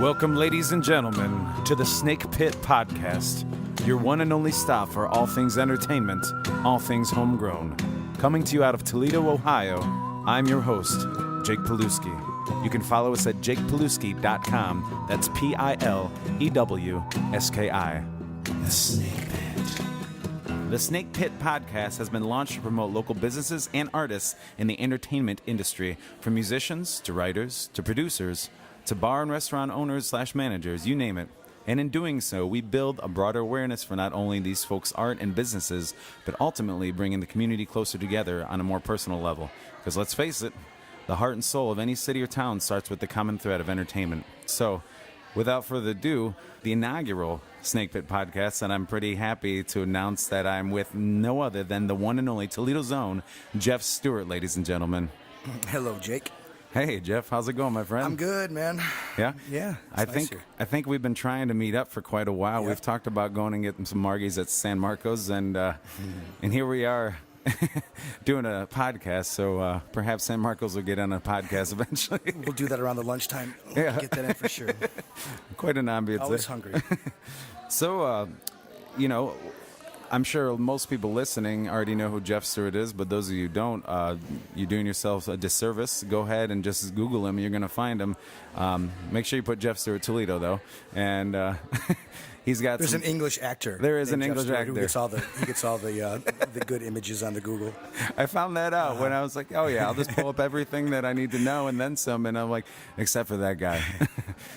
Welcome, ladies and gentlemen, to the Snake Pit Podcast, your one and only stop for all things entertainment, all things homegrown. Coming to you out of Toledo, Ohio, I'm your host, Jake Pilewski. You can follow us at jakepilewski.com. That's Pilewski. The Snake Pit. The Snake Pit Podcast has been launched to promote local businesses and artists in the entertainment industry, from musicians to writers to producers to bar and restaurant owners / managers, you name it. And in doing so, we build a broader awareness for not only these folks' art and businesses, but ultimately bringing the community closer together on a more personal level. Because let's face it, the heart and soul of any city or town starts with the common thread of entertainment. So, without further ado, the inaugural Snake Pit Podcast, and I'm pretty happy to announce that I'm with no other than the one and only Toledo's own Jeff Stewart, ladies and gentlemen. Hello, Jake. Hey, Jeff, how's it going, my friend? I'm good, man. Yeah? Yeah. I think we've been trying to meet up for quite a while. Yeah. We've talked about going and getting some margies at San Marcos, and here we are doing a podcast, so perhaps San Marcos will get on a podcast eventually. We'll do that around the lunchtime. Yeah. Get that in for sure. Quite an ambience. Always hungry. So, I'm sure most people listening already know who Jeff Stewart is, but those of you who don't, you're doing yourselves a disservice. Go ahead and just Google him. You're going to find him. Make sure you put Jeff Stewart Toledo, though. And he's got There's an English actor. There is an English Stewart actor. He gets all the good images on the Google. I found that out when I was like, oh, yeah, I'll just pull up everything that I need to know and then some. And I'm like, except for that guy.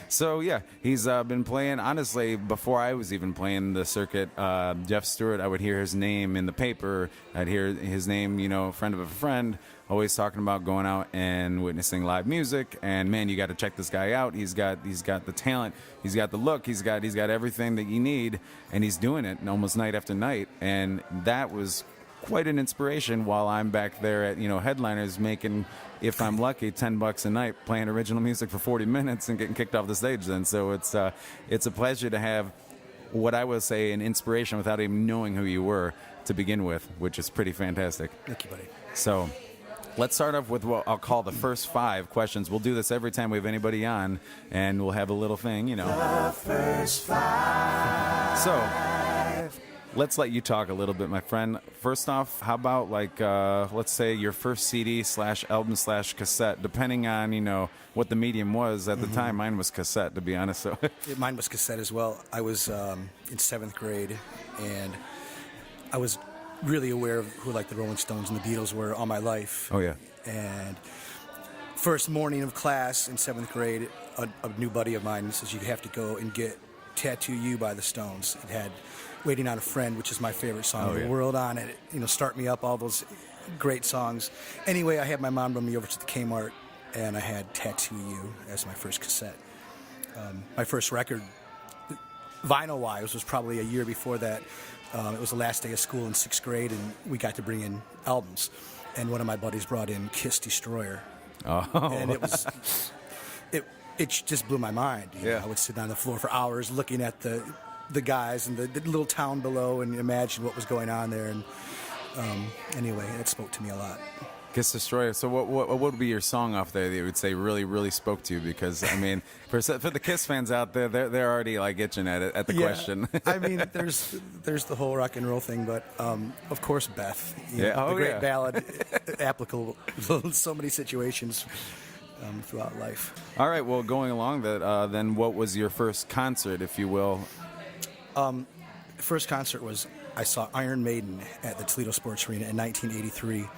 So, yeah, he's been playing. Honestly, before I was even playing the circuit, Jeff Stewart, I would hear his name in the paper. I'd hear his name, friend of a friend, always talking about going out and witnessing live music. And, man, you got to check this guy out. He's got the talent. He's got the look. He's got everything that you need. And he's doing it almost night after night. And that was quite an inspiration while I'm back there at, headliners making, if I'm lucky, $10 a night playing original music for 40 minutes and getting kicked off the stage then. So it's a pleasure to have what I would say an inspiration without even knowing who you were to begin with, which is pretty fantastic. Thank you, buddy. So let's start off with what I'll call the first 5 questions. We'll do this every time we have anybody on, and we'll have a little thing, The first 5. So let's let you talk a little bit, my friend. First off, how about let's say your first CD / album / cassette, depending on, what the medium was at the time. Mine was cassette, to be honest. So Mine was cassette as well. I was in 7th grade, and I was really aware of who the Rolling Stones and the Beatles were all my life. Oh, yeah. And first morning of class in 7th grade, a new buddy of mine says, you have to go and get Tattoo You by the Stones. It had Waiting on a Friend, which is my favorite song in the world, on it. Start Me Up, all those great songs. Anyway, I had my mom run me over to the Kmart, and I had Tattoo You as my first cassette. My first record, vinyl-wise, was probably a year before that. It was the last day of school in 6th grade, and we got to bring in albums. And one of my buddies brought in Kiss Destroyer. Oh. And it was... It just blew my mind. I would sit on the floor for hours looking at the guys and the little town below and imagine what was going on there. And anyway, it spoke to me a lot. Kiss Destroyer. So what would be your song off there that you would say really, really spoke to you? Because, for the Kiss fans out there, they're already itching at the question. There's the whole rock and roll thing, but of course Beth. The great ballad, applicable in so many situations throughout life. All right, well, going along that, then what was your first concert, if you will? First concert was, I saw Iron Maiden at the Toledo Sports Arena in 1983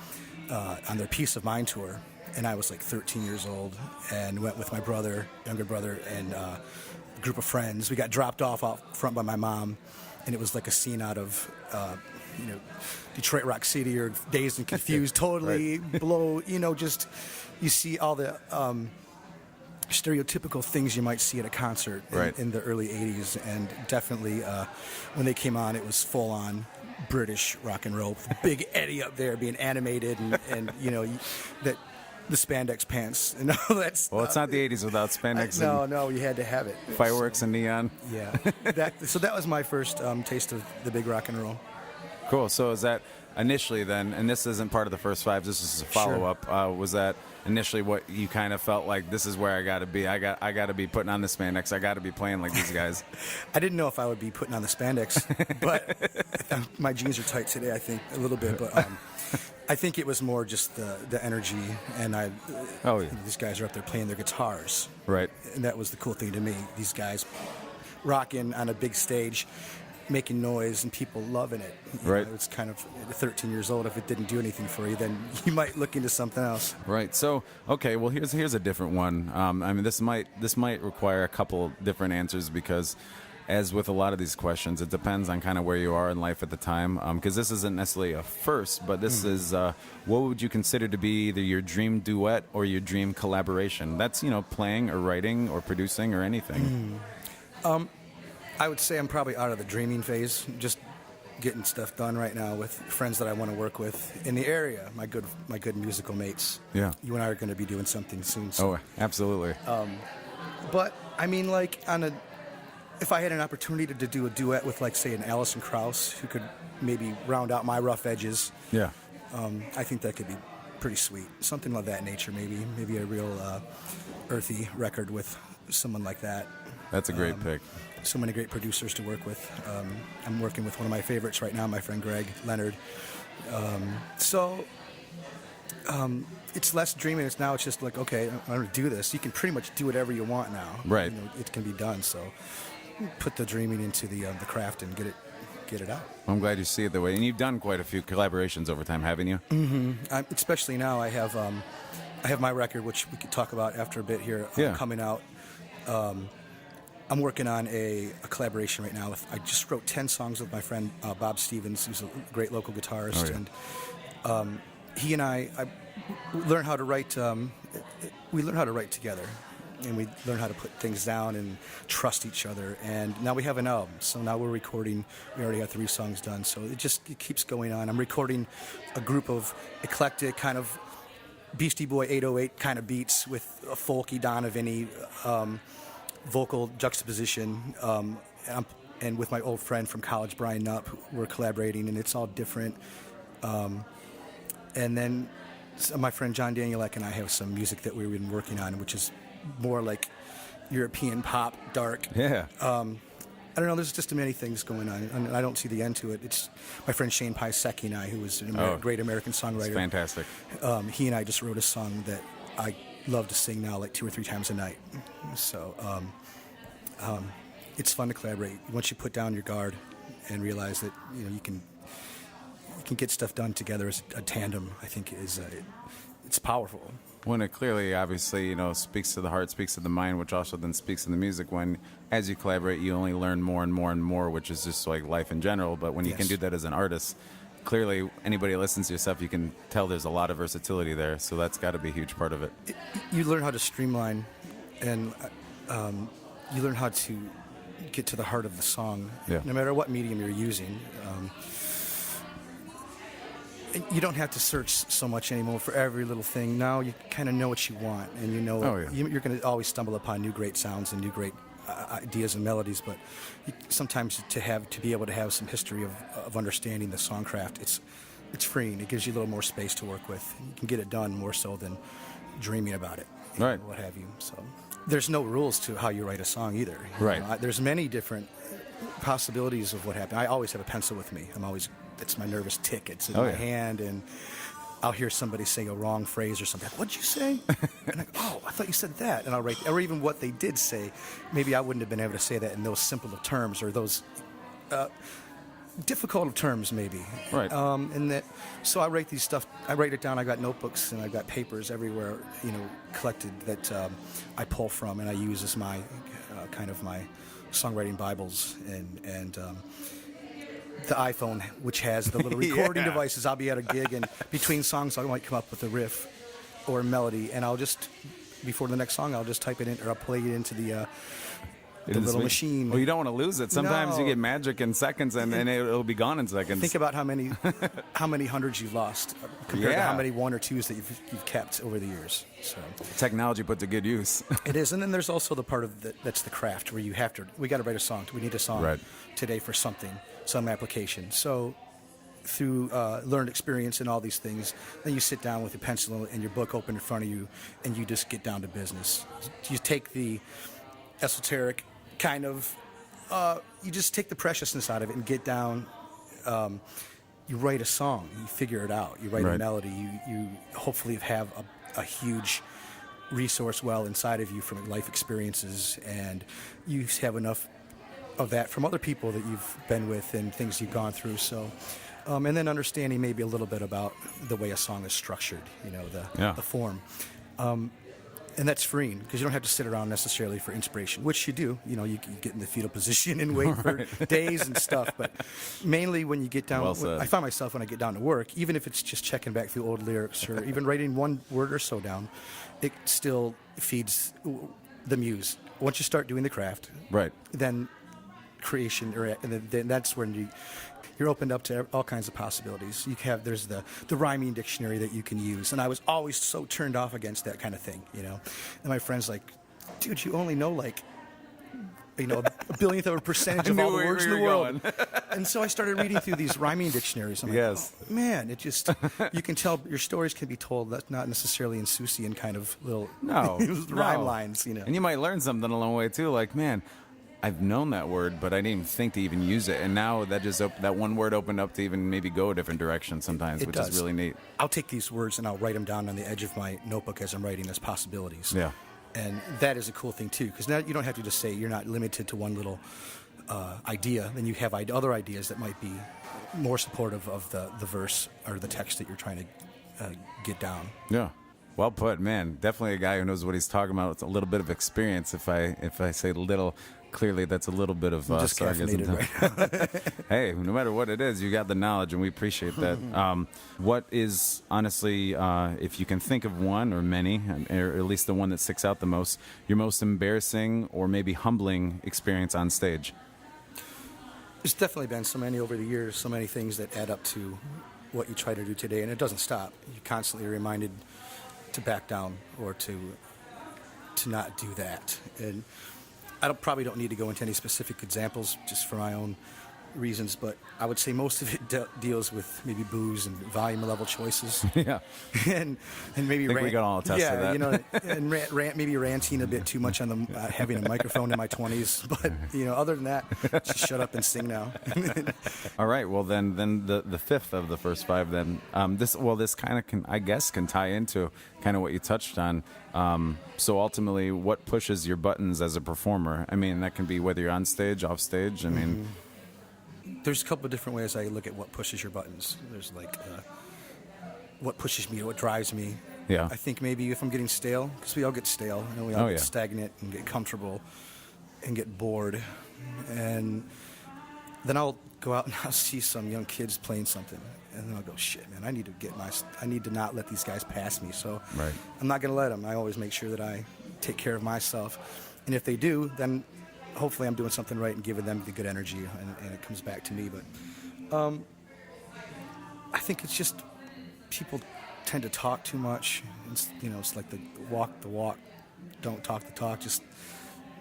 on their Peace of Mind tour. And I was 13 years old and went with my younger brother, and a group of friends. We got dropped off out front by my mom, and it was like a scene out of, Detroit Rock City or Dazed and Confused, totally blow, just... You see all the stereotypical things you might see at a concert in the early 80s. And definitely when they came on, it was full-on British rock and roll. Big Eddie up there being animated and that the spandex pants and all that stuff. Well, it's not the 80s without spandex. No, you had to have it. Fireworks and neon. Yeah. So that was my first taste of the big rock and roll. Cool. So is that... initially then, and this isn't part of the first 5, this is a follow-up, was that initially what you kind of felt like, this is where I got to be? I got to be putting on the spandex. I got to be playing like these guys. I didn't know if I would be putting on the spandex, but my jeans are tight today, I think, a little bit. But I think it was more just the energy, and these guys are up there playing their guitars. Right. And that was the cool thing to me. These guys rocking on a big stage, making noise, and people loving it. You right. know, it's kind of 13 years old. If it didn't do anything for you, then you might look into something else. Right. So, okay. Well, here's a different one. I mean, this might require a couple different answers because, as with a lot of these questions, it depends on kind of where you are in life at the time. Because this isn't necessarily a first, but this is what would you consider to be either your dream duet or your dream collaboration? That's playing or writing or producing or anything. I would say I'm probably out of the dreaming phase, just getting stuff done right now with friends that I want to work with in the area, my good musical mates. Yeah. You and I are going to be doing something soon. So. Oh, absolutely. But, I mean, like, if I had an opportunity to do a duet with, like, say, an Alison Krauss, who could maybe round out my rough edges, yeah. I think that could be pretty sweet. Something of that nature, maybe a real earthy record with someone like that. That's a great pick. So many great producers to work with. I'm working with one of my favorites right now, my friend Greg Leonard. It's less dreaming. It's just like, okay, I'm going to do this. You can pretty much do whatever you want now. Right. It can be done. So put the dreaming into the craft and get it out. I'm glad you see it that way. And you've done quite a few collaborations over time, haven't you? Mm-hmm. Especially now, I have my record, which we could talk about after a bit here, coming out. I'm working on a collaboration right now. I just wrote 10 songs with my friend Bob Stevens, who's a great local guitarist, and he and I learned how to write. We learned how to write together, and we learned how to put things down and trust each other. And now we have an album. So now we're recording. We already have 3 songs done. So it keeps going on. I'm recording a group of eclectic kind of Beastie Boy 808 kind of beats with a folky Donovan-y vocal juxtaposition, and with my old friend from college, Brian Nupp, we're collaborating, and it's all different. And then my friend John Danielek and I have some music that we've been working on, which is more like European pop, dark. Yeah. I don't know. There's just many things going on, and I don't see the end to it. It's my friend Shane Piasecki and I, who is a great American songwriter. It's fantastic. He and I just wrote a song that I love to sing now, like 2 or 3 times a night. So it's fun to collaborate. Once you put down your guard and realize that you can get stuff done together as a tandem, I think it's powerful. When it clearly, obviously, speaks to the heart, speaks to the mind, which also then speaks to the music. When, as you collaborate, you only learn more and more and more, which is just like life in general. But when you can do that as an artist, clearly, anybody who listens to your stuff, you can tell there's a lot of versatility there. So that's got to be a huge part of it. You learn how to streamline, and you learn how to get to the heart of the song, no matter what medium you're using. You don't have to search so much anymore for every little thing. Now you kind of know what you want, and you're going to always stumble upon new great sounds and new great ideas and melodies. But sometimes to be able to have some history of understanding the songcraft, it's freeing. It gives you a little more space to work with. You can get it done more so than dreaming about it, right? What have you. So there's no rules to how you write a song either. Right. There's many different possibilities of what happened. I always have a pencil with me. It's my nervous tick. It's in my hand, and I'll hear somebody say a wrong phrase or something. What'd you say? And I go, I thought you said that. And I'll write, or even what they did say. Maybe I wouldn't have been able to say that in those simple of terms, or those difficult of terms, maybe. Right. So I write these stuff. I write it down. I got notebooks and I got papers everywhere, collected that I pull from and I use as my kind of my songwriting Bibles and. The iPhone, which has the little recording devices. I'll be at a gig, and between songs, I might come up with a riff or a melody, and before the next song, I'll just type it in, or I'll play it into the little machine. Well, you don't want to lose it. Sometimes you get magic in seconds, and it'll be gone in seconds. Think about how many hundreds you've lost compared to how many 1 or 2s that you've kept over the years. So technology put to good use. It is, and then there's also the part of that's the craft where we got to write a song. We need a song today for some application. So through learned experience and all these things, then you sit down with your pencil and your book open in front of you, and you just get down to business. You take the esoteric kind of, you just take the preciousness out of it and get down. You write a song, you figure it out. You write a melody. You hopefully have a huge resource well inside of you from life experiences, and you have enough of that from other people that you've been with and things you've gone through. So, and then understanding maybe a little bit about the way a song is structured, the form. And that's freeing because you don't have to sit around necessarily for inspiration, which you do. You can get in the fetal position and wait for days and stuff. But mainly when you get down, I find myself when I get down to work, even if it's just checking back through old lyrics or even writing one word or so down, it still feeds the muse. Once you start doing the craft, then creation, and then that's when you're opened up to all kinds of possibilities. There's the rhyming dictionary that you can use, and I was always so turned off against that kind of thing, And my friends like, dude, you only know like, a billionth of a percentage of all the words in the world. And so I started reading through these rhyming dictionaries. I'm like, oh, man, it just, you can tell your stories can be told. That's not necessarily in Seussian kind of little rhyme lines, And you might learn something along the way too. Like, man, I've known that word, but I didn't even think to even use it. And now that one word opened up to even maybe go a different direction sometimes, which is really neat. I'll take these words and I'll write them down on the edge of my notebook as I'm writing as possibilities. Yeah. And that is a cool thing, too, because now you don't have to just say you're not limited to one little idea. Then you have other ideas that might be more supportive of the verse or the text that you're trying to get down. Yeah. Well put, man. Definitely a guy who knows what he's talking about. It's a little bit of experience. If I say little, clearly that's a little bit of just sarcasm. Right. Hey, no matter what it is, you got the knowledge, and we appreciate that. What is, honestly, if you can think of one or many, or at least the one that sticks out the most, your most embarrassing or maybe humbling experience on stage? There's definitely been so many over the years, so many things that add up to what you try to do today, and it doesn't stop. You're constantly reminded to back down or to not do that. And I probably don't need to go into any specific examples just for my own reasons, but I would say most of it deals with maybe booze and volume level choices. Yeah. and maybe I think we can all attest to that. And maybe ranting a bit too much on the having a microphone in my 20s. But other than that, just shut up and sing now. All right. Well, then the fifth of the first five. Then this kind of can tie into kind of what you touched on. So ultimately, what pushes your buttons as a performer? I mean, that can be whether you're on stage, off stage. I mean. There's a couple of different ways I look at what pushes your buttons. There's like what pushes me, what drives me. Yeah. I think maybe if I'm getting stale, because we all get stale, and we all get stagnant and get comfortable and get bored. And then I'll go out and I'll see some young kids playing something. And then I'll go, shit, man, I need to not let these guys pass me. So I'm not going to let them. I always make sure that I take care of myself. And if they do, then hopefully I'm doing something right and giving them the good energy, and it comes back to me. But I think it's just people tend to talk too much. It's like the walk, don't talk the talk. Just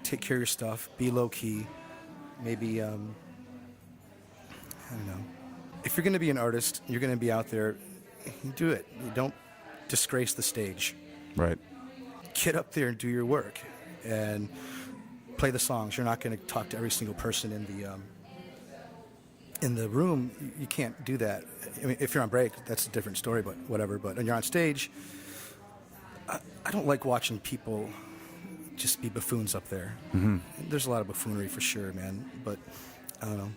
take care of your stuff. Be low key. Maybe I don't know. If you're going to be an artist, you're going to be out there. You do it. You don't disgrace the stage. Right. Get up there and do your work, and play the songs. You're not going to talk to every single person in the room. You can't do that. I mean, if you're on break, that's a different story, but whatever. But when you're on stage, I don't like watching people just be buffoons up there. Mm-hmm. There's a lot of buffoonery for sure, man. But I don't know.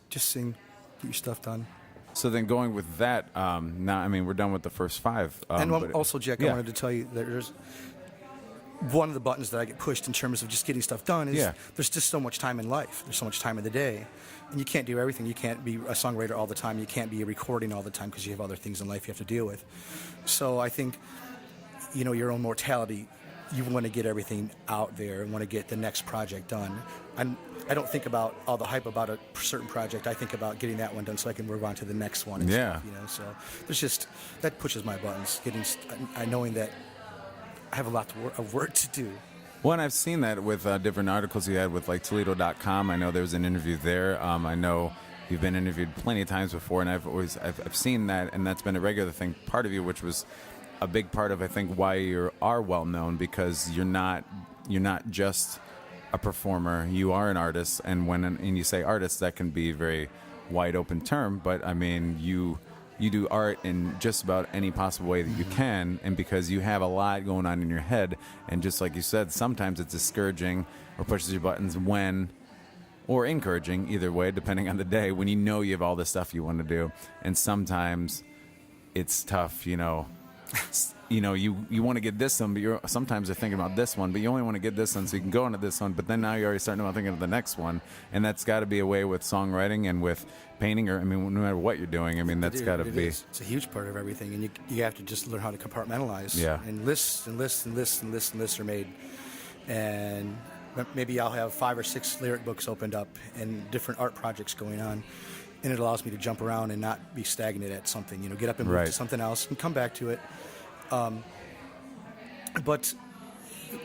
Just sing, get your stuff done. So then going with that, now, I mean, we're done with the first five. And also, Jack, I wanted to tell you that there's one of the buttons that I get pushed in terms of just getting stuff done is there's just so much time in life. There's so much time in the day. And you can't do everything. You can't be a songwriter all the time. You can't be recording all the time because you have other things in life you have to deal with. So I think, your own mortality, you want to get everything out there and want to get the next project done. I don't think about all the hype about a certain project. I think about getting that one done so I can move on to the next one. And stuff, so there's just, that pushes my buttons, knowing that I have a lot of work to do. Well, and I've seen that with different articles you had with like Toledo.com. I know there was an interview there. I know you've been interviewed plenty of times before, and I've seen that, and that's been a regular thing, part of you, which was a big part of, I think, why you are well known, because you're not just a performer, you are an artist. And and you say artist, that can be a very wide open term, but I mean, you do art in just about any possible way that you can, and because you have a lot going on in your head, and just like you said, sometimes it's discouraging or pushes your buttons or encouraging, either way, depending on the day, when you know you have all this stuff you want to do. And sometimes it's tough, you want to get this one, but sometimes you're thinking about this one, but you only want to get this one so you can go into this one, but then now you're already starting about thinking of the next one. And that's got to be a way with songwriting and with painting, or, I mean, no matter what you're doing, I mean, that's got to be. It's a huge part of everything, and you have to just learn how to compartmentalize. Yeah. And lists are made. And maybe I'll have 5 or 6 lyric books opened up and different art projects going on. And it allows me to jump around and not be stagnant at something, get up and move to something else and come back to it. But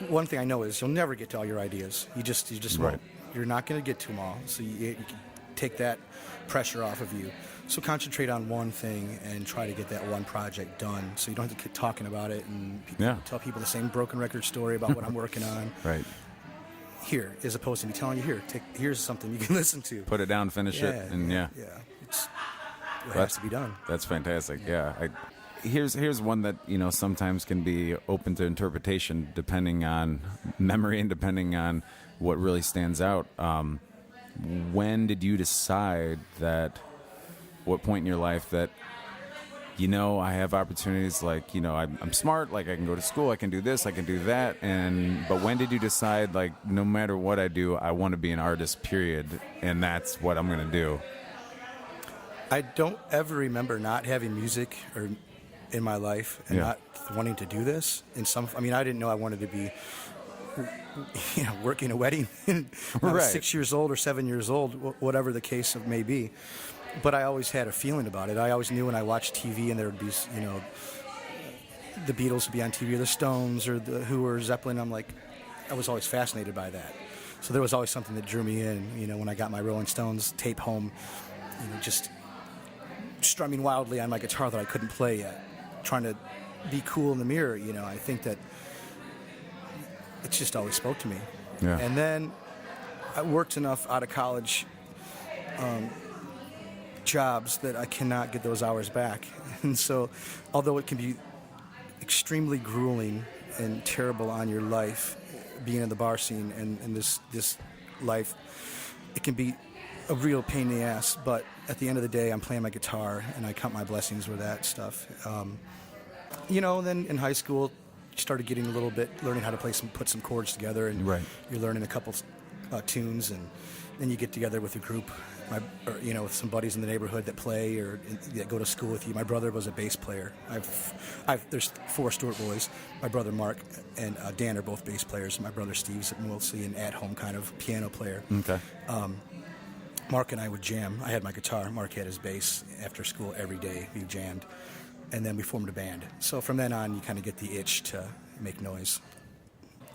one thing I know is you'll never get to all your ideas. You just won't. You're not going to get to them all. So you can take that pressure off of you. So concentrate on one thing and try to get that one project done, so you don't have to keep talking about it and tell people the same broken record story about what I'm working on. Right. Here, as opposed to me telling you, here's something you can listen to. Put it down, finish it, and it has to be done. That's fantastic. Yeah. Here's one that sometimes can be open to interpretation depending on memory and depending on what really stands out. When did you decide that? What point in your life that I have opportunities, like I'm smart, like I can go to school, I can do this, I can do that, but when did you decide, like, no matter what I do, I want to be an artist, period, and that's what I'm gonna do? I don't ever remember not having music or in my life and not wanting to do this. I didn't know I wanted to be working a wedding when I was 6 years old or 7 years old, whatever the case may be. But I always had a feeling about it. I always knew when I watched TV and there would be, the Beatles would be on TV, or the Stones, or the Who, or Zeppelin. I was always fascinated by that. So there was always something that drew me in. When I got my Rolling Stones tape home, just strumming wildly on my guitar that I couldn't play yet, trying to be cool in the mirror. I think that it just always spoke to me. Yeah. And then I worked enough out of college. Jobs that I cannot get those hours back. And so, although it can be extremely grueling and terrible on your life, being in the bar scene and this life, it can be a real pain in the ass. But at the end of the day, I'm playing my guitar, and I count my blessings with that stuff. Then in high school, you started getting a little bit, learning how to put some chords together, and you're learning a couple tunes, and then you get together with a group, with some buddies in the neighborhood that play or that go to school with you. My brother was a bass player. There's 4 Stewart boys. My brother Mark and Dan are both bass players. My brother Steve's mostly an at-home kind of piano player. Okay. Mark and I would jam. I had my guitar. Mark had his bass. After school every day we jammed, and then we formed a band. So from then on, you kind of get the itch to make noise.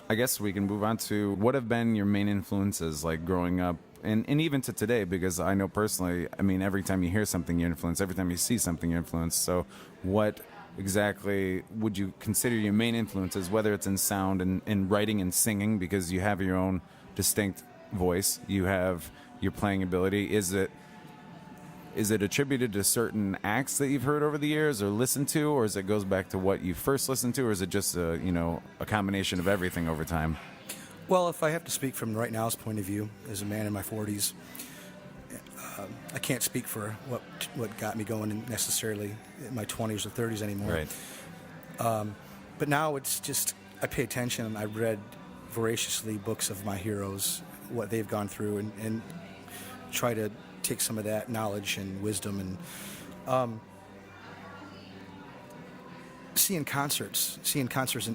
I guess we can move on to what have been your main influences, like growing up, and even to today, because I know personally, every time you hear something, you're influenced. Every time you see something, you're influenced. So what exactly would you consider your main influences, whether it's in sound and in writing and singing, because you have your own distinct voice, you have your playing ability? Is it attributed to certain acts that you've heard over the years or listened to, or is it goes back to what you first listened to, or is it just a combination of everything over time? Well, if I have to speak from right now's point of view, as a man in my 40s, I can't speak for what got me going necessarily in my 20s or 30s anymore. Right. But now it's just, I pay attention. I read voraciously books of my heroes, what they've gone through, and try to take some of that knowledge and wisdom and seeing concerts in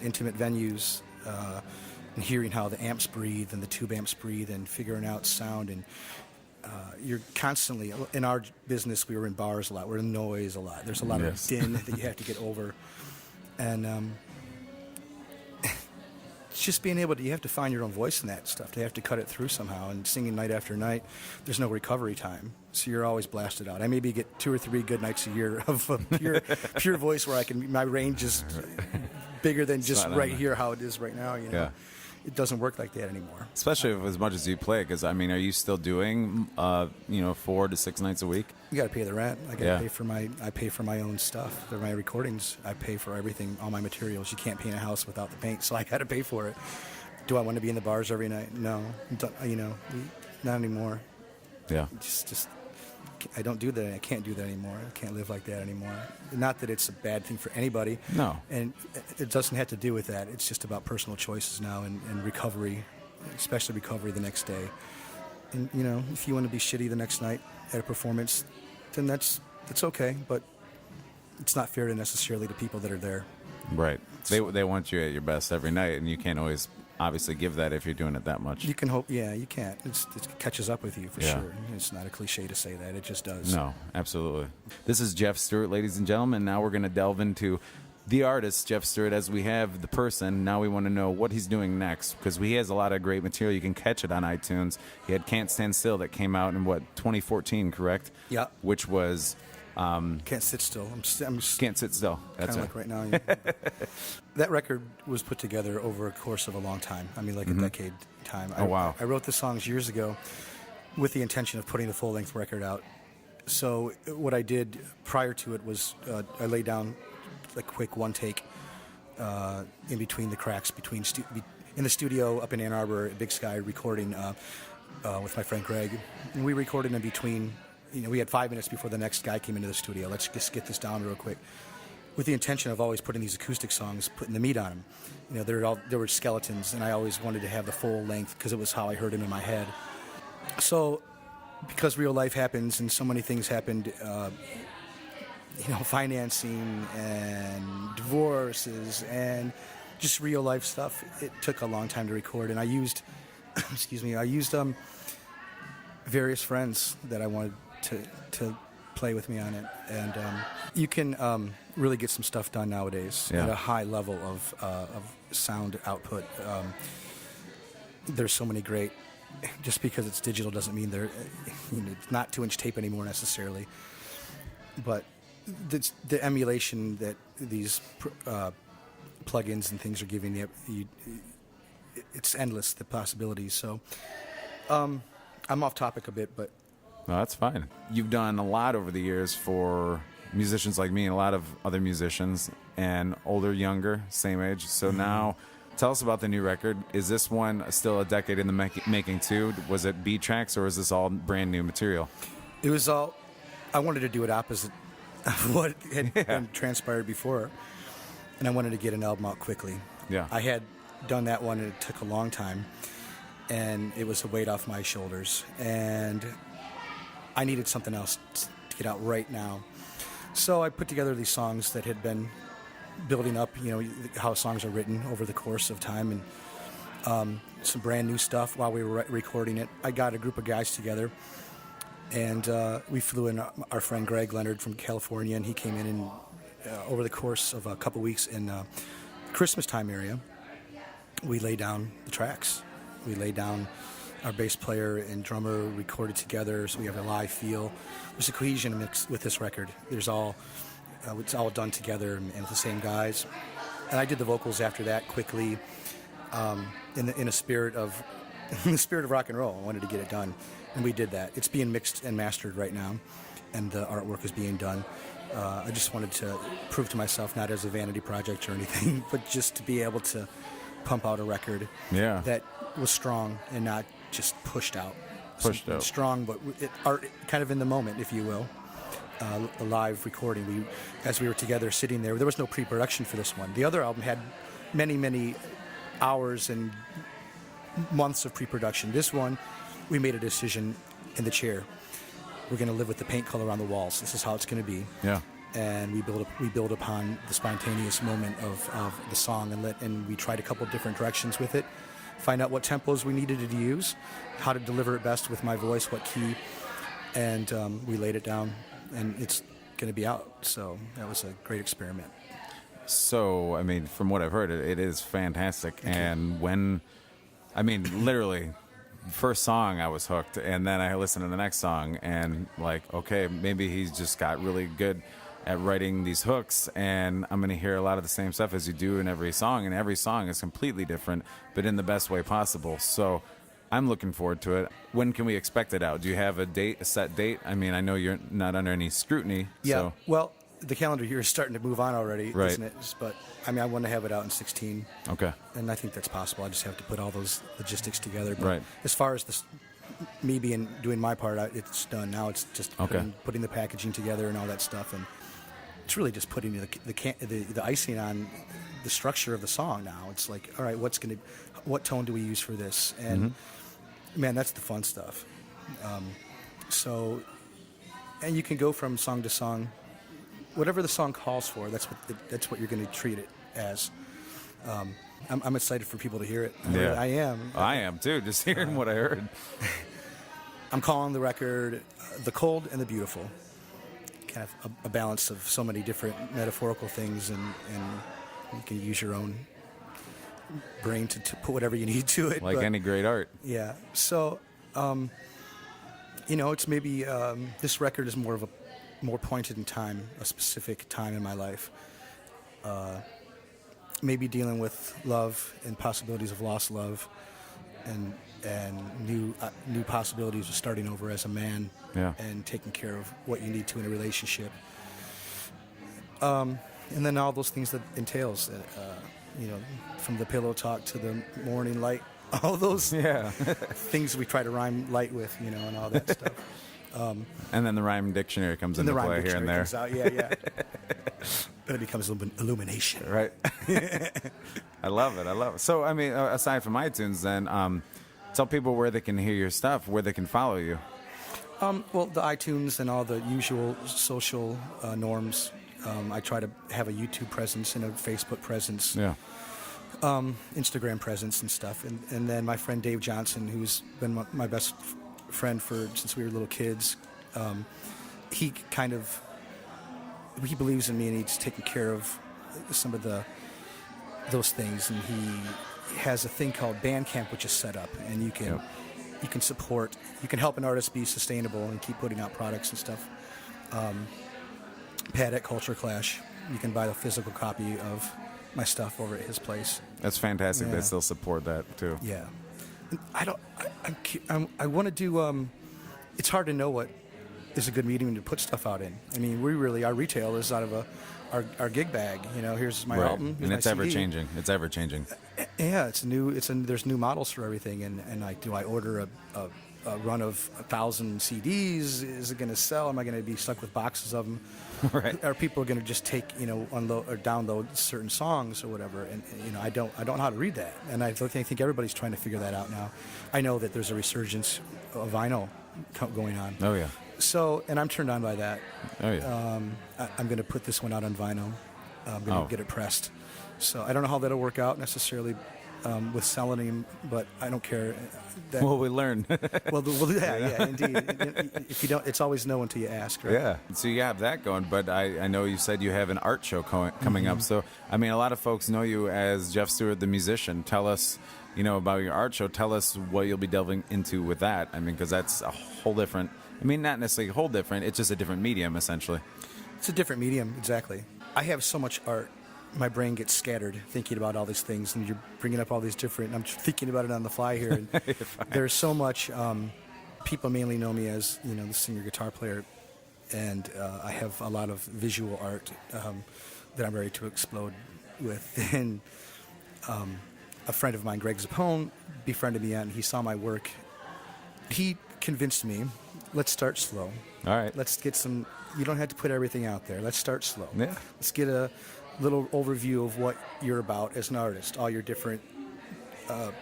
intimate venues, and hearing how the amps breathe and the tube amps breathe, and figuring out sound. And you're constantly, in our business, we were in bars a lot, we're in noise a lot, there's a lot of din that you have to get over, and just being able to, you have to find your own voice in that stuff. You have to cut it through somehow, and singing night after night, there's no recovery time. So you're always blasted out. I maybe get 2 or 3 good nights a year of pure voice where my range is bigger than just right here how it is right now. You know, Yeah. it doesn't work like that anymore. Especially as much as you play, because I mean, are you still doing 4 to 6 nights a week? You got to pay the rent. I got to Yeah. I pay for my own stuff. For my recordings, I pay for everything, all my materials. You can't paint a house without the paint, so I got to pay for it. Do I want to be in the bars every night? No, not anymore. Yeah. Just I don't do that. I can't do that anymore. I can't live like that anymore. Not that it's a bad thing for anybody. No. And it doesn't have to do with that. It's just about personal choices now and recovery, especially recovery the next day. And, if you want to be shitty the next night at a performance, then that's okay. But it's not fair to necessarily the people that are there. Right. They want you at your best every night, and you can't always obviously give that if you're doing it that much. You can hope. Yeah, you can't. It catches up with you for Yeah. sure. It's not a cliche to say that. It just does. No, absolutely. This is Jeff Stewart, ladies and gentlemen. Now we're going to delve into the artist, Jeff Stewart, as we have the person. Now we want to know what he's doing next, because he has a lot of great material. You can catch it on iTunes. He had Can't Stand Still that came out in, 2014, correct? Yeah. Which was... Can't sit still. I'm just Can't Sit Still. That's kind it. of like right now. That record was put together over a course of a long time. I mean, like a decade time. Oh, wow. I wrote the songs years ago with the intention of putting the full-length record out. So what I did prior to it was I laid down a quick one take in between the cracks in the studio up in Ann Arbor at Big Sky recording with my friend Greg. And we recorded in between. We had 5 minutes before the next guy came into the studio. Let's just get this down real quick, with the intention of always putting these acoustic songs, putting the meat on them. There were skeletons, and I always wanted to have the full length because it was how I heard them in my head. So, because real life happens and so many things happened, financing and divorces and just real life stuff, it took a long time to record. And I used, various friends that I wanted to play with me on it, and you can really get some stuff done nowadays at a high level of sound output. There's so many great. Just because it's digital doesn't mean it's not 2-inch tape anymore necessarily. But the emulation that these plugins and things are giving you, it's endless, the possibilities. So I'm off topic a bit, but. No, that's fine. You've done a lot over the years for musicians like me and a lot of other musicians, and older, younger, same age. So now, tell us about the new record. Is this one still a decade in the making too? Was it B tracks, or is this all brand new material? It was all. I wanted to do it opposite of what had been transpired before, and I wanted to get an album out quickly. Yeah. I had done that one, and it took a long time, and it was a weight off my shoulders, and I needed something else to get out right now. So I put together these songs that had been building up, how songs are written over the course of time, and some brand new stuff while we were recording it. I got a group of guys together, and we flew in our friend Greg Leonard from California, and he came in and over the course of a couple weeks in Christmas time area, we laid down the tracks. We laid down. Our bass player and drummer recorded together, so we have a live feel. There's a cohesion mix with this record. It's all done together and with the same guys. And I did the vocals after that quickly, in the spirit of rock and roll. I wanted to get it done, and we did that. It's being mixed and mastered right now, and the artwork is being done. I just wanted to prove to myself, not as a vanity project or anything, but just to be able to pump out a record that was strong and not just pushed out. Strong, but art kind of in the moment, if you will. A live recording. As we were together sitting there was no pre-production for this one. The other album had many, many hours and months of pre-production. This one, we made a decision in the chair. We're going to live with the paint color on the walls. This is how it's going to be. Yeah. And we build upon the spontaneous moment of the song, and we tried a couple different directions with it. Find out what tempos we needed to use, how to deliver it best with my voice, what key, and we laid it down, and it's going to be out. So that was a great experiment. So, I mean, from what I've heard, it is fantastic. And literally, first song I was hooked, and then I listened to the next song, and like, okay, maybe he's just got really good at writing these hooks, and I'm gonna hear a lot of the same stuff as you do in every song, and every song is completely different, but in the best way possible. So I'm looking forward to it. When can we expect it out? Do you have a set date? I mean, I know you're not under any scrutiny. Yeah. So. Well, the calendar here is starting to move on already, Right. isn't it? But I mean, I want to have it out in 16. Okay. And I think that's possible. I just have to put all those logistics together. But Right. as far as me doing my part, it's done. Now it's just putting the packaging together and all that stuff, and it's really just putting the icing on the structure of the song. Now it's like, all right, what tone do we use for this? And man, that's the fun stuff. And you can go from song to song, whatever the song calls for. That's what you're going to treat it as. I'm excited for people to hear it. Yeah. I am. I am too. Just hearing what I heard. I'm calling the record "The Cold and the Beautiful." Kind of a balance of so many different metaphorical things, and you can use your own brain to put whatever you need to it. Like any great art. Yeah. So, it's maybe this record is more pointed in time, a specific time in my life. Maybe dealing with love and possibilities of lost love, and new possibilities of starting over as a man, and taking care of what you need to in a relationship. And then all those things that entails, from the pillow talk to the morning light, all those things we try to rhyme light with, and all that stuff. And then the rhyme dictionary comes into play here and there. Comes out, yeah. Then it becomes illumination. Right. I love it. So, I mean, aside from iTunes, then, tell people where they can hear your stuff, where they can follow you. Well, the iTunes and all the usual social norms. I try to have a YouTube presence and a Facebook presence. Yeah. Instagram presence and stuff. And then my friend Dave Johnson, who's been my best friend since we were little kids, he believes in me, and he's taking care of some of those things, and he has a thing called Bandcamp, which is set up, and you can support, you can help an artist be sustainable and keep putting out products and stuff. Paddock Culture Clash, you can buy the physical copy of my stuff over at his place. That's fantastic. They still support that too. Yeah. I want to do. It's hard to know what is a good medium to put stuff out in. I mean, our retail is out of our gig bag. Here's my album, here's and it's my ever CD. changing. It's ever changing. Yeah, it's new. There's new models for everything, and I order a run of 1,000 CDs? Is it going to sell? Am I going to be stuck with boxes of them? Right. Are people going to just take, unload or download certain songs or whatever? And I don't know how to read that. And I think everybody's trying to figure that out now. I know that there's a resurgence of vinyl going on. Oh yeah. So, and I'm turned on by that. Oh yeah. I'm going to put this one out on vinyl. I'm going to get it pressed. So I don't know how that'll work out necessarily with selling them, but I don't care. Well, we learn. We'll do that. Yeah, indeed. If you don't, it's always no until you ask, right? Yeah. So you have that going, but I know you said you have an art show coming up. So, I mean, a lot of folks know you as Jeff Stewart, the musician. Tell us, about your art show. Tell us what you'll be delving into with that. I mean, because that's a whole different, not necessarily a whole different, it's just a different medium, essentially. It's a different medium, exactly. I have so much art. My brain gets scattered thinking about all these things, and you're bringing up all these different. I'm thinking about it on the fly here. And there's so much. People mainly know me as the singer guitar player, and I have a lot of visual art that I'm ready to explode with. And a friend of mine, Greg Zappone, befriended me, and he saw my work. He convinced me, let's start slow. All right. Let's get some. You don't have to put everything out there. Let's start slow. Yeah. Let's get a little overview of what you're about as an artist, all your different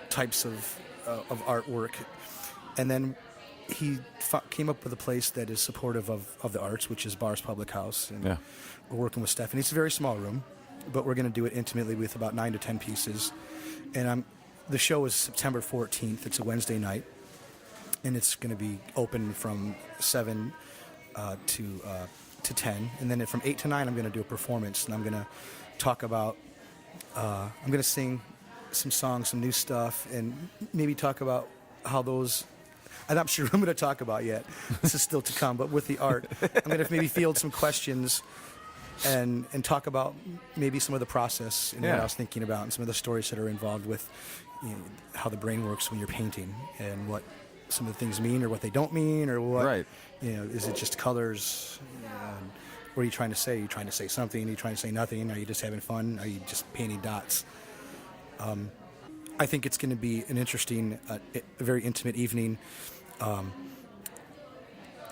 types of artwork. And then he came up with a place that is supportive of the arts, which is Bars Public House. And we're working with Stephanie. It's a very small room, but we're going to do it intimately with about 9 to 10 pieces. And the show is September 14th. It's a Wednesday night. And it's going to be open from 7 to 10, and then from 8 to 9 I'm going to do a performance, and I'm going to talk about I'm going to sing some songs, some new stuff, and maybe talk about how those. I'm not sure what I'm going to talk about yet. This is still to come. But with the art, I'm going to maybe field some questions and talk about maybe some of the process and what I was thinking about and some of the stories that are involved with how the brain works when you're painting and what some of the things mean or what they don't mean or what. Right. Is it just colors? What are you trying to say? Are you trying to say something? Are you trying to say nothing? Are you just having fun? Are you just painting dots? I think it's going to be an interesting, a very intimate evening.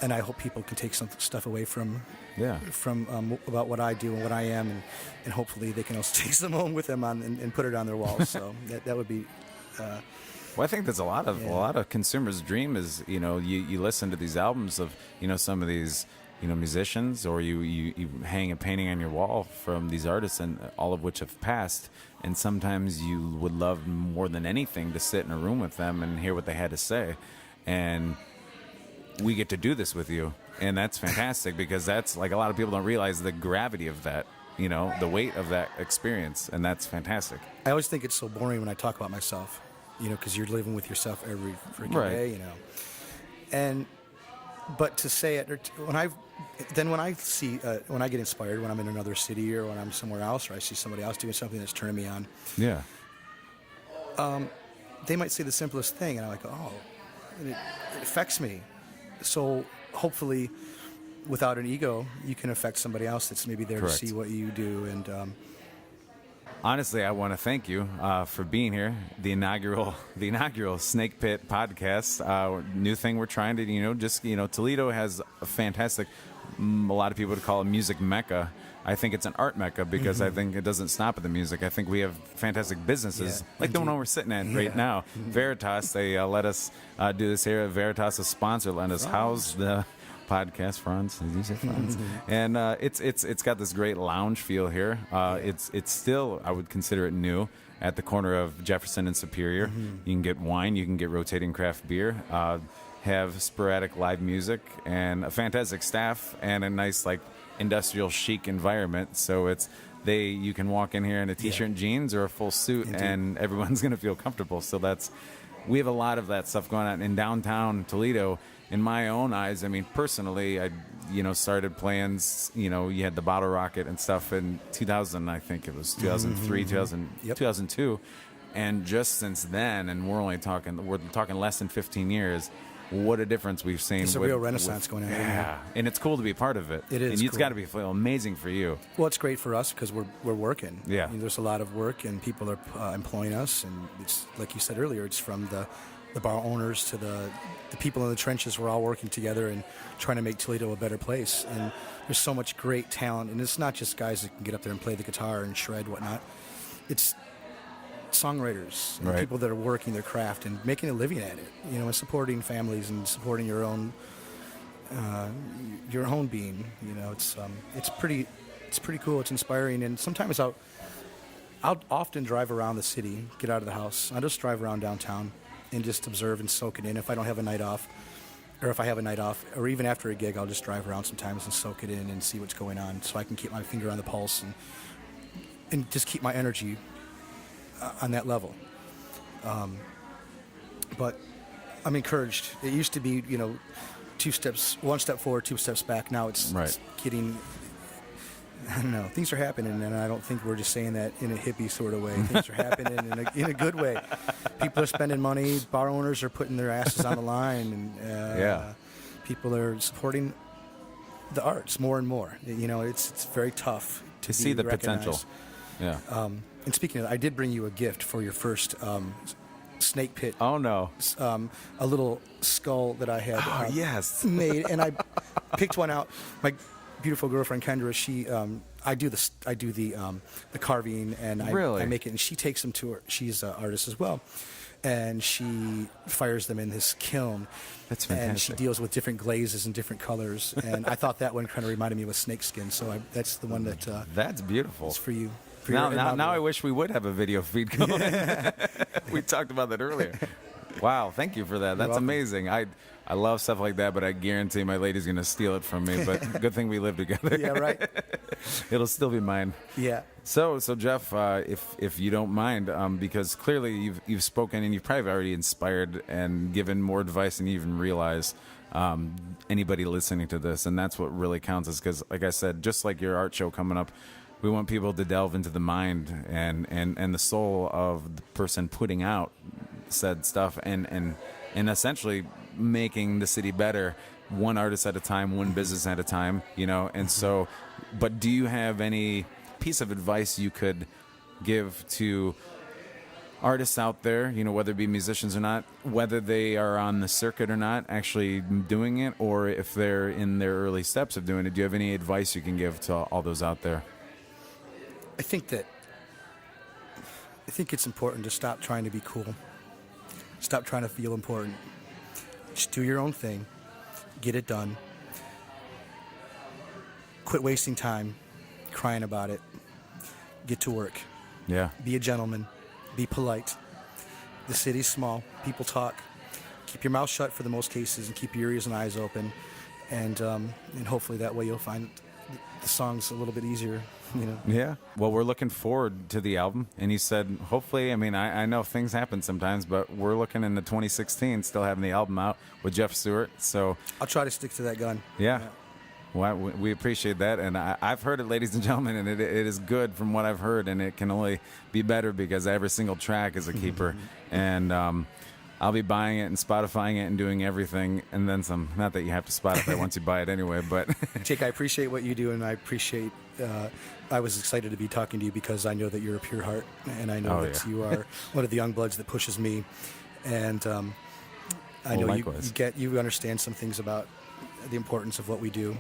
And I hope people can take some stuff away from about what I do and what I am, and hopefully they can also take some home with them and put it on their walls. So that would be. Well, I think that's a lot of consumers' dream is you listen to these albums of some of these musicians, or you hang a painting on your wall from these artists, and all of which have passed. And sometimes you would love more than anything to sit in a room with them and hear what they had to say. And we get to do this with you, and that's fantastic because that's like a lot of people don't realize the gravity of that, the weight of that experience, and that's fantastic. I always think it's so boring when I talk about myself, because you're living with yourself every freaking day, but to say it when I get inspired when I'm in another city or when I'm somewhere else or I see somebody else doing something that's turning me on. Yeah. They might say the simplest thing, and I'm like, oh, it affects me. So hopefully, without an ego, you can affect somebody else that's maybe there Correct. to see what you do. And honestly, I want to thank you for being here. The inaugural Snake Pit podcast, new thing we're trying to Toledo has a fantastic. A lot of people would call it music mecca. I think it's an art mecca because I think it doesn't stop at the music. I think we have fantastic businesses like the one we're sitting at right now. Veritas, they let us do this here. Veritas, a sponsor, let us house the podcast fronts. Did you say fronts? And it's got this great lounge feel here. It's still, I would consider it new, at the corner of Jefferson and Superior. You can get wine, you can get rotating craft beer. Have sporadic live music and a fantastic staff and a nice industrial chic environment. So you can walk in here in a t-shirt and jeans or a full suit. Indeed. And everyone's going to feel comfortable. So we have a lot of that stuff going on in downtown Toledo. In my own eyes, I mean, personally, I started playing, you had the Bottle Rocket and stuff in 2000, I think it was 2003, 2002. And just since then, and we're talking less than 15 years, what a difference we've seen. It's a real renaissance going on. Yeah, and it's cool to be part of it. It is. And it's got to feel amazing for you. Well, it's great for us because we're working. Yeah. There's a lot of work, and people are employing us, and it's like you said earlier. It's from the bar owners to the people in the trenches. We're all working together and trying to make Toledo a better place. And there's so much great talent, and it's not just guys that can get up there and play the guitar and shred whatnot. It's songwriters, and people that are working their craft and making a living at it, and supporting families and supporting your own being. It's pretty cool. It's inspiring, and sometimes I'll often drive around the city, get out of the house. I just drive around downtown and just observe and soak it in. If I don't have a night off, or if I have a night off, or even after a gig, I'll just drive around sometimes and soak it in and see what's going on, so I can keep my finger on the pulse and just keep my energy on that level. But I'm encouraged. It used to be, one step forward, two steps back. Now it's getting, I don't know, things are happening, and I don't think we're just saying that in a hippie sort of way. Things are happening in a good way. People are spending money. Bar owners are putting their asses on the line, and people are supporting the arts more and more. It's very tough to see the recognized. potential. Yeah. And speaking of that, I did bring you a gift for your first Snake Pit. Oh, no. A little skull that I had made, and I picked one out. My beautiful girlfriend Kendra, she I do the carving, and I make it, and she takes them to her. She's an artist as well, and she fires them in this kiln. That's fantastic. And she deals with different glazes and different colors. And I thought that one kind of reminded me of a snakeskin, so that's the one that. That's beautiful. It's for you. Now I wish we would have a video feed going. We talked about that earlier. Wow, thank you for that. That's welcome. amazing. I love stuff like that, but I guarantee my lady's going to steal it from me. But good thing we live together. Yeah, right. It'll still be mine. Yeah. So Jeff, if you don't mind, because clearly you've spoken and you've probably already inspired and given more advice than you even realize. Anybody listening to this, and that's what really counts, is because, like I said, just like your art show coming up, we want people to delve into the mind and the soul of the person putting out said stuff, and essentially making the city better, one artist at a time, one business at a time, you know. And so, but do you have any piece of advice you could give to artists out there, you know, whether it be musicians or not, whether they are on the circuit or not, actually doing it, or if they're in their early steps of doing it? Do you have any advice you can give to all those out there? I think it's important to stop trying to be cool. Stop trying to feel important. Just do your own thing. Get it done. Quit wasting time crying about it. Get to work. Yeah. Be a gentleman. Be polite. The city's small. People talk. Keep your mouth shut for the most cases and keep your ears and eyes open. And hopefully that way you'll find the songs a little bit easier, you know. Yeah. Well, we're looking forward to the album. And you said, hopefully, I mean, I know things happen sometimes, but we're looking into 2016, still having the album out with Jeff Stewart. So I'll try to stick to that gun. Yeah. Well, we appreciate that. And I've heard it, ladies and gentlemen, and it is good from what I've heard. And it can only be better because every single track is a keeper. And I'll be buying it and Spotifying it and doing everything and then some. Not that you have to Spotify once you buy it anyway, but Jake, I appreciate what you do, and I appreciate. I was excited to be talking to you because I know that you're a pure heart, and I know that you are one of the young bloods that pushes me, and I know you understand some things about the importance of what we do,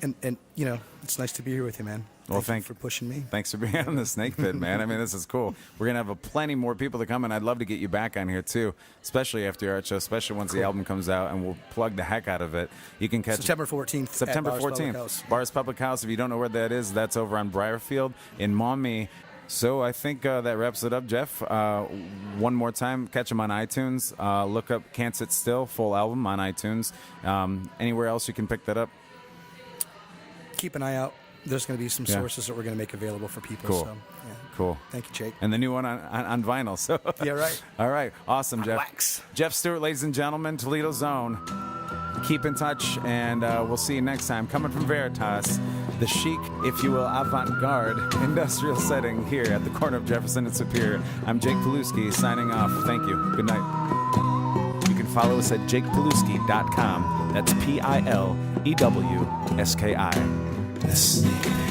and you know, it's nice to be here with you, man. Well, thank you for pushing me. Thanks for being on the Snake Pit, man. I mean, this is cool. We're going to have plenty more people to come, and I'd love to get you back on here, too, especially after your art show, especially once the album comes out, and we'll plug the heck out of it. You can catch September 14th. September 14th. Bars Public House. If you don't know where that is, that's over on Briarfield in Maumee. So I think that wraps it up, Jeff. One more time, catch them on iTunes. Look up Can't Sit Still, full album on iTunes. Anywhere else you can pick that up? Keep an eye out. There's going to be some sources that we're going to make available for people. Cool. So, yeah. Cool. Thank you, Jake. And the new one on vinyl. So yeah, right. All right. Awesome, Jeff. Wax. Jeff Stewart, ladies and gentlemen, Toledo Zone. Keep in touch, and we'll see you next time. Coming from Veritas, the chic, if you will, avant-garde industrial setting here at the corner of Jefferson and Superior. I'm Jake Pilewski, signing off. Thank you. Good night. You can follow us at jakepilewski.com. That's Pilewski. The Snake.